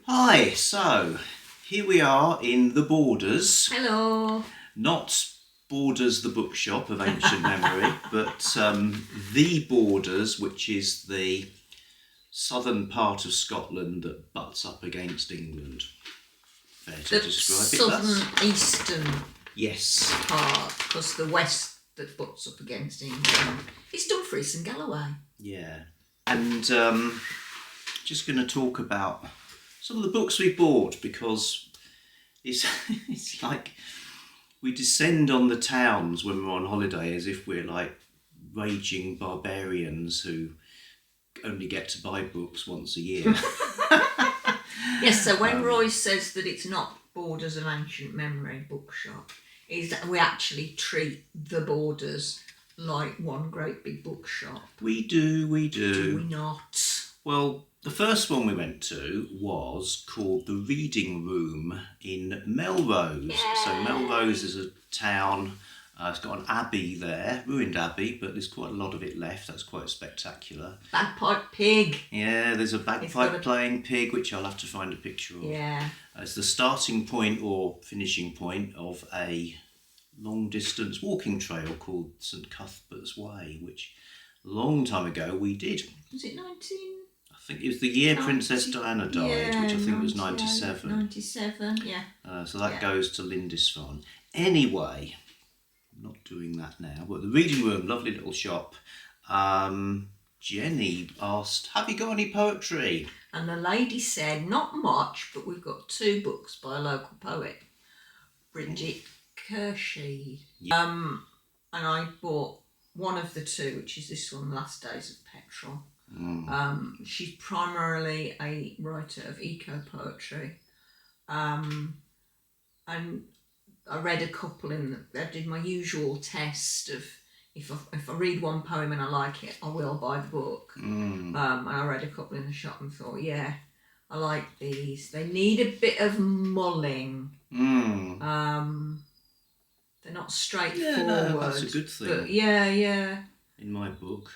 Hi, so here we are in the Borders. Hello. Not Borders the bookshop of ancient memory, but the Borders, which is the southern part of Scotland that butts up against England. Fair to describe it thus? Southern eastern Yes. part, because the west that butts up against England is Dumfries and Galloway. Yeah. And just going to talk about some of the books we bought, because it's like we descend on the towns when we're on holiday as if we're like raging barbarians who only get to buy books once a year. Yes, so when Roy says that it's not Borders of Ancient Memory bookshop, is that we actually treat the Borders like one great big bookshop. We do. Do we not? Well, the first one we went to was called the Reading Room in Melrose. Yeah. So Melrose is a town. It's got an abbey there, ruined abbey, but there's quite a lot of it left. That's quite spectacular. Bagpipe pig. Yeah, there's a bagpipe playing pig, which I'll have to find a picture of. Yeah. It's the starting point or finishing point of a long distance walking trail called St Cuthbert's Way, which a long time ago we did. Was it 19? I think it was the year Princess Diana died, which I think was 97. 97, yeah. So that goes to Lindisfarne. Anyway, I'm not doing that now, but the Reading Room, lovely little shop. Jennie asked, have you got any poetry? And the lady said, not much, but we've got 2 books by a local poet, Bridget Kershey. Yeah. And I bought one of the 2, which is this one, Last Days of Petrol. She's primarily a writer of eco-poetry. And I read a couple I did my usual test of if I read one poem and I like it, I will buy the book. And I read a couple in the shop and thought, yeah, I like these. They need a bit of mulling. They're not straightforward. Yeah, no, that's a good thing. But yeah. In my book.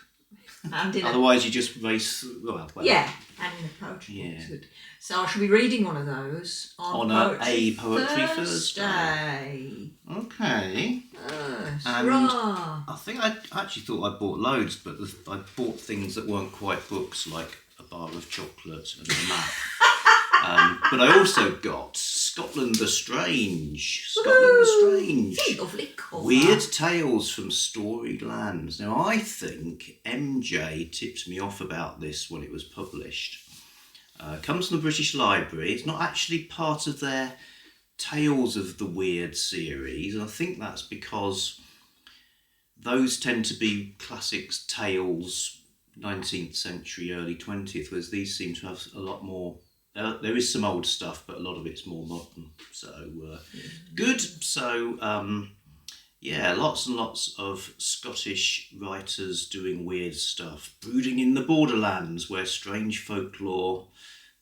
And otherwise you just race. Well. Yeah, and in a poetry book is good. So I shall be reading one of those on a Poetry Thursday. Okay. And I think I actually thought I bought loads, but I bought things that weren't quite books, like a bar of chocolate and a map. But I also got Scotland the Strange. Lovely cover. Weird Tales from Storied Lands. Now, I think MJ tipped me off about this when it was published. It comes from the British Library. It's not actually part of their Tales of the Weird series. And I think that's because those tend to be classics, tales, 19th century, early 20th, whereas these seem to have a lot more. There is some old stuff, but a lot of it's more modern. So, good. So, lots and lots of Scottish writers doing weird stuff. Brooding in the borderlands, where strange folklore,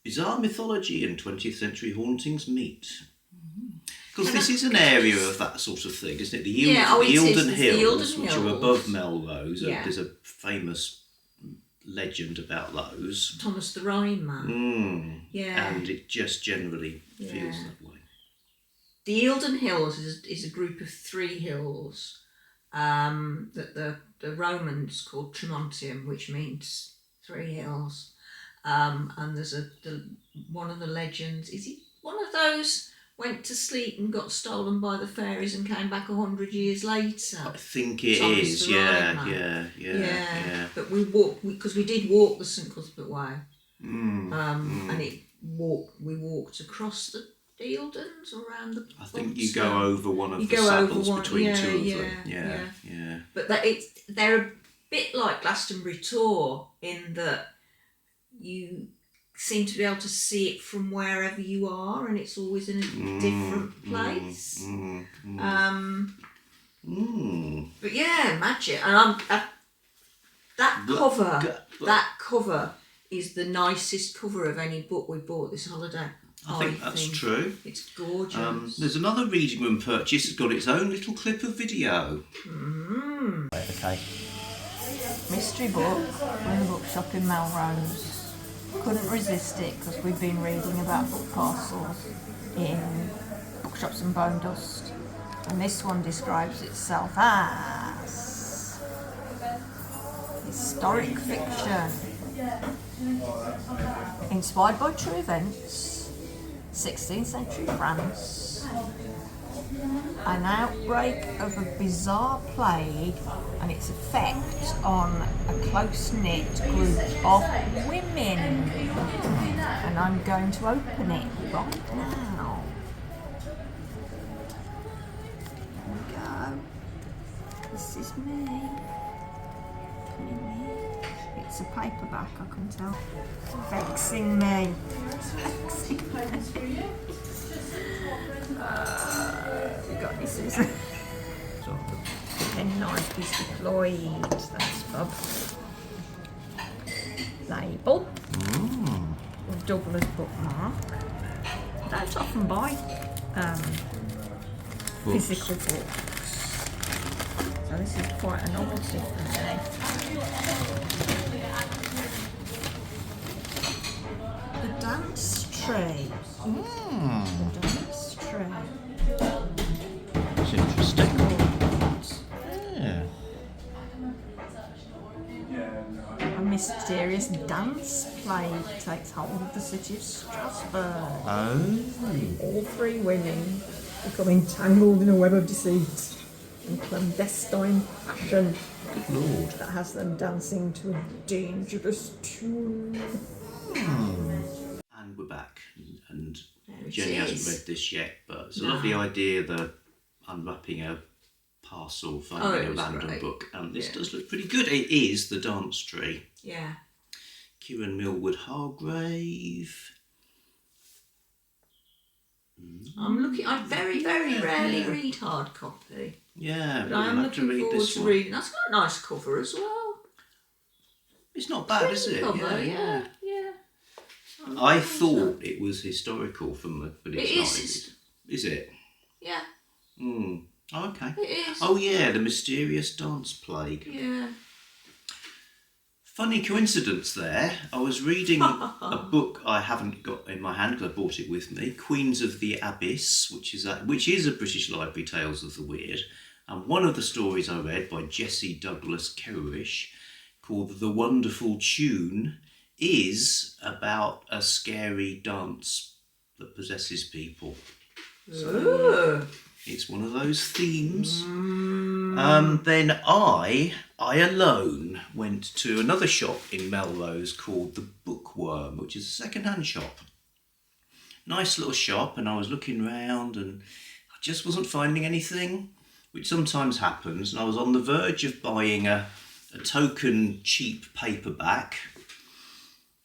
bizarre mythology and 20th century hauntings meet. Because this is an area of that sort of thing, isn't it? The Eildon Hills, which are above Melrose. Yeah. There's a famous legend about those. Thomas the Rhyme Man. Yeah. And it just generally feels that way. The Eildon Hills is a group of 3 hills that the Romans called Tremontium, which means 3 hills. And there's one of the legends. Is it one of those went to sleep and got stolen by the fairies and came back 100 years later? I think it is. Yeah. But we did walk the St Cuthbert Way, and we walked across the Eildons around the. I think you go over one of the saddles between 2 of them. Yeah. But they're a bit like Glastonbury Tor in that you seem to be able to see it from wherever you are, and it's always in a different place. But yeah, magic. And that cover is the nicest cover of any book we bought this holiday. I think that's true. It's gorgeous. There's another Reading Room purchase. It's got its own little clip of video. Okay. Mystery book from the bookshop in Melrose. couldn't resist it because we've been reading about book parcels in bookshops and bone dust, and this one describes itself as historic fiction inspired by true events, 16th century France, an outbreak of a bizarre plague and its effect on a close-knit group of women. And I'm going to open it right now. There we go. This is me. It's a paperback, I can tell. Vexing me. We got this is sort of the penknife is deployed. That's Bob. Label. Douglas bookmark. Don't often buy physical books. So this is quite a novelty for me. The dance tray. The dance tray. That's interesting. Yeah. A mysterious dance plague takes hold of the city of Strasbourg. Oh. All three women become entangled in a web of deceit and clandestine passion. Good Lord. That has them dancing to a dangerous tune. And we're back. And Jennie hasn't read this yet, but it's a lovely idea, the unwrapping a parcel, finding a random book. And this does look pretty good. It is The Dance Tree. Yeah. Kiran Millwood Hargrave. I'm looking. I very, very rarely read hard copy. Yeah, But I am looking forward to reading. That's got a nice cover as well. It's not bad, is it? Cover, yeah. I thought it was historical from the, but it's It not. is. Is it? Yeah. Oh, okay. It is. Oh yeah, the mysterious dance plague. Yeah. Funny coincidence there. I was reading a book I haven't got in my hand because I brought it with me, Queens of the Abyss, which is a British Library Tales of the Weird. And one of the stories I read by Jessie Douglas Kerrish, called The Wonderful Tune, is about a scary dance that possesses people. So it's one of those themes. Then I alone went to another shop in Melrose called the Bookworm, which is a secondhand shop. Nice little shop, and I was looking round and I just wasn't finding anything, which sometimes happens, and I was on the verge of buying a token cheap paperback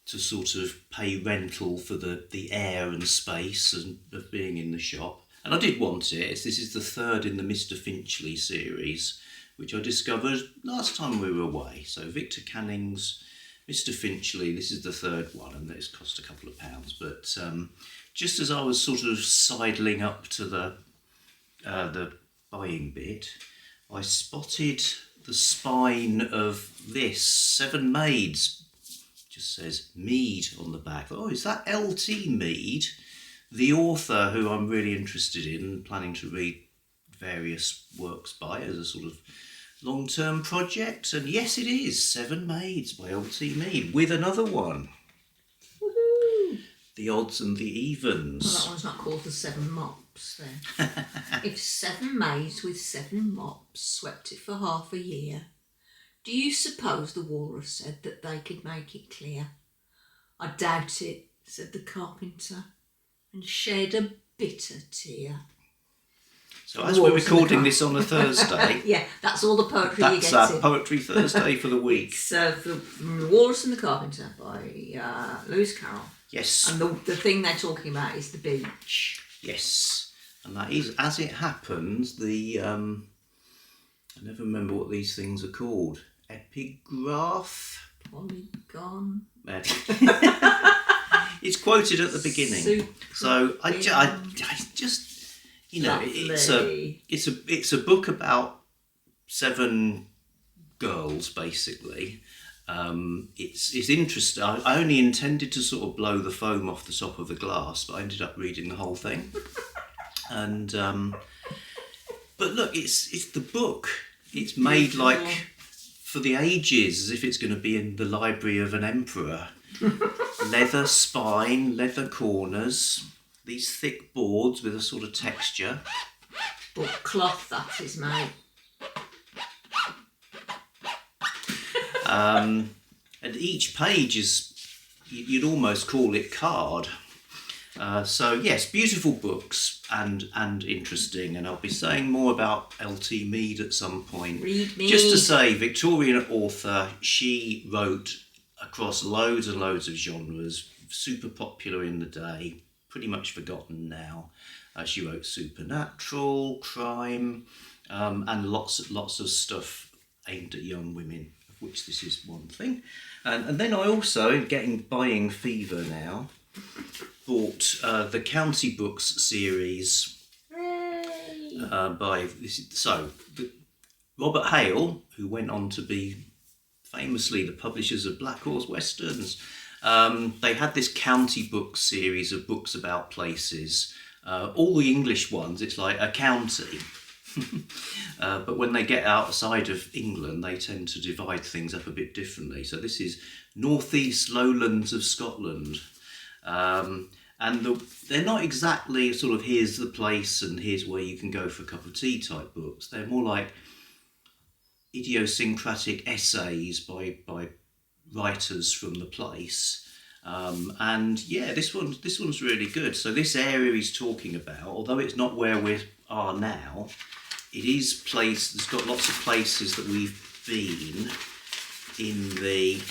to sort of pay rental for the air and space and of being in the shop. And I did want it. This is the third in the Mr. Finchley series, which I discovered last time we were away. So Victor Canning's Mr. Finchley, this is the third one, and it's cost a couple of pounds. But just as I was sort of sidling up to the buying bit, I spotted the spine of this, 7 Maids. Just says Meade on the back. Oh, is that L.T. Meade, the author who I'm really interested in, planning to read various works by as a sort of long-term project? And yes, it is 7 Maids by L.T. Meade with another one. Woohoo! The Odds and the Evens. Well, that one's not called the 7 Mops then. If 7 maids with 7 mops swept it for half a year, do you suppose the walrus said that they could make it clear? I doubt it, said the carpenter, and shed a bitter tear. So as we're recording this on a Thursday... Yeah, that's all the poetry you get. That's our Poetry Thursday for the week. It's from The Walrus and the Carpenter by Lewis Carroll. Yes. And the thing they're talking about is the beach. Yes. And that is, as it happens, the... I never remember what these things are called. Epigraph? Polygon. It's quoted at the beginning. So I just, you know, it's a book about 7 girls basically, It's interesting. I only intended to sort of blow the foam off the top of the glass, but I ended up reading the whole thing. And but look, it's the book. It's made like for the ages, as if it's going to be in the library of an emperor. Leather spine, leather corners, these thick boards with a sort of texture. Book cloth, that is, mate. And each page is, you'd almost call it card. So yes, beautiful books and interesting, and I'll be saying more about L.T. Meade at some point. Read me. Just to say, Victorian author, she wrote across loads and loads of genres, super popular in the day, pretty much forgotten now. She wrote supernatural, crime, and lots of stuff aimed at young women, of which this is one thing. And then I also, buying fever now, bought the County Books series by Robert Hale, who went on to be famously the publishers of Black Horse Westerns. They had this County Books series of books about places. All the English ones, it's like a county. But when they get outside of England, they tend to divide things up a bit differently. So this is northeast lowlands of Scotland. And they're not exactly sort of here's the place and here's where you can go for a cup of tea type books. They're more like idiosyncratic essays by writers from the place. And yeah, this one's really good. So this area he's talking about, although it's not where we are now, it is place. It's got lots of places that we've been in the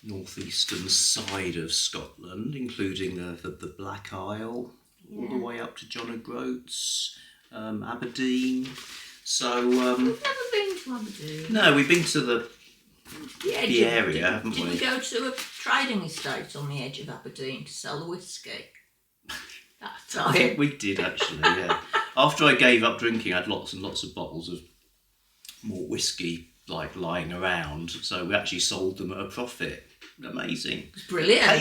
northeastern side of Scotland, including the Black Isle, all the way up to John O'Groats, Aberdeen. So we've never been to Aberdeen. No, we've been to the area, haven't we? Did we go to a trading estate on the edge of Aberdeen to sell the whiskey? That time. I think we did actually, yeah. After I gave up drinking, I had lots and lots of bottles of malt whiskey lying around, so we actually sold them at a profit. Amazing. It's brilliant. We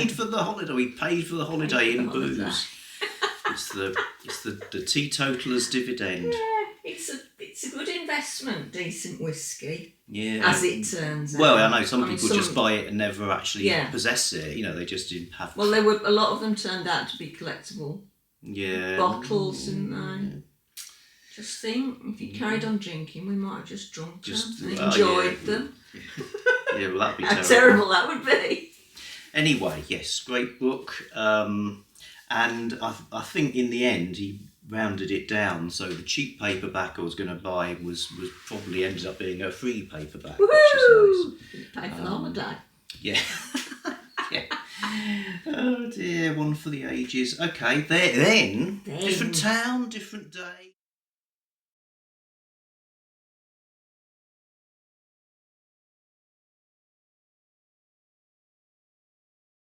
paid for the holiday in booze. It's the teetotaler's dividend. Yeah, it's a good investment, decent whiskey. Yeah. As it turns out. Well, I know some people just buy it and never actually Yeah. possess it. You know, they just didn't have. Well, a lot of them turned out to be collectible bottles, didn't they? Just think, if you carried on drinking, we might have just drunk them and enjoyed them. Yeah, well, that'd be How terrible. terrible that would be. Anyway, yes, great book. And I think in the end he rounded it down. So the cheap paperback I was going to buy was probably ended up being a free paperback, Woohoo! which is nice. Pay for the holiday. Yeah. Yeah. Oh dear, one for the ages. Okay, then different town, different day.